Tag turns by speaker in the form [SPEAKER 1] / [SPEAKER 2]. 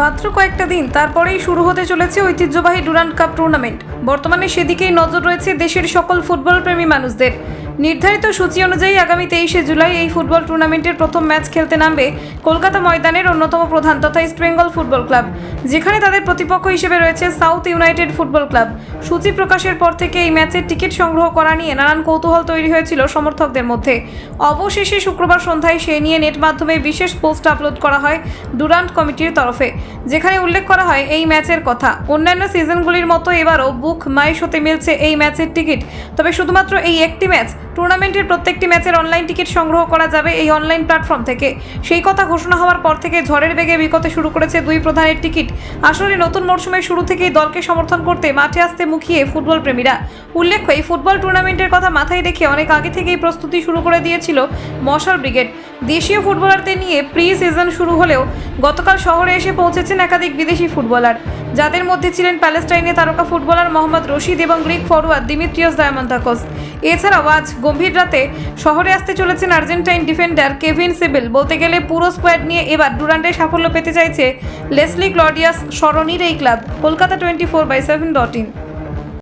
[SPEAKER 1] মাত্র কয়েকটা দিন তারপরেই শুরু হতে চলেছে ঐতিহ্যবাহী ডুরান্ড কাপ টুর্নামেন্ট। বর্তমানে সেদিকেই নজর রয়েছে দেশের সকল ফুটবল প্রেমী মানুষদের। নির্ধারিত সূচি অনুযায়ী আগামী 23শে জুলাই এই ফুটবল টুর্নামেন্টের প্রথম ম্যাচ খেলতে নামবে কলকাতা ময়দানের অন্যতম প্রধান তথা ইস্ট বেঙ্গল ফুটবল ক্লাব, যেখানে তাদের প্রতিপক্ষ হিসেবে রয়েছে সাউথ ইউনাইটেড ফুটবল ক্লাব। সূচি প্রকাশের পর থেকে এই ম্যাচের টিকিট সংগ্রহ করা নিয়ে নানান কৌতূহল তৈরি হয়েছিল সমর্থকদের মধ্যে। অবশেষে শুক্রবার সন্ধ্যায় সে নিয়ে নেট মাধ্যমে বিশেষ পোস্ট আপলোড করা হয় ডুরান্ড কমিটির তরফে, যেখানে উল্লেখ করা হয় এই ম্যাচের কথা। অন্যান্য সিজনগুলির মতো এবারও বুক মাই শোতে মিলছে এই ম্যাচের টিকিট, তবে শুধুমাত্র এই একটি ম্যাচ। টুর্নামেন্টের প্রত্যেকটি ম্যাচের অনলাইন টিকিট সংগ্রহ করা যাবে এই অনলাইন প্ল্যাটফর্ম থেকে। সেই কথা ঘোষণা হওয়ার পর থেকে ঝড়ের বেগে বিকোতে শুরু করেছে দুই প্রধানের টিকিট। আসলে নতুন মরশুমের শুরু থেকেই দলকে সমর্থন করতে মাঠে আসতে মুখিয়ে ফুটবল প্রেমীরা। উল্লেখ্য, এই ফুটবল টুর্নামেন্টের কথা মাথায় রেখে অনেক আগে থেকেই প্রস্তুতি শুরু করে দিয়েছিল মশাল ব্রিগেড। দেশীয় ফুটবলারদের নিয়ে প্রি সিজন শুরু হলেও গতকাল শহরে এসে পৌঁছেছেন একাধিক বিদেশি ফুটবলার, যাদের মধ্যে ছিলেন প্যালেস্টাইনের তারকা ফুটবলার মোহাম্মদ রশিদ এবং গ্রিক ফরোয়ার্ড দিমিত্রিয়স ডায়ামান্তাকোস। এছাড়াও আজ গম্ভীর রাতে শহরে আসতে চলেছেন আর্জেন্টাইন ডিফেন্ডার কেভিন সিবিল। বলতে গেলে পুরো স্কোয়াড নিয়ে এবার ডুরান্ডে সাফল্য পেতে চাইছে লেসলি ক্লডিয়াস সরণির এই ক্লাব। কলকাতা 24/7.in।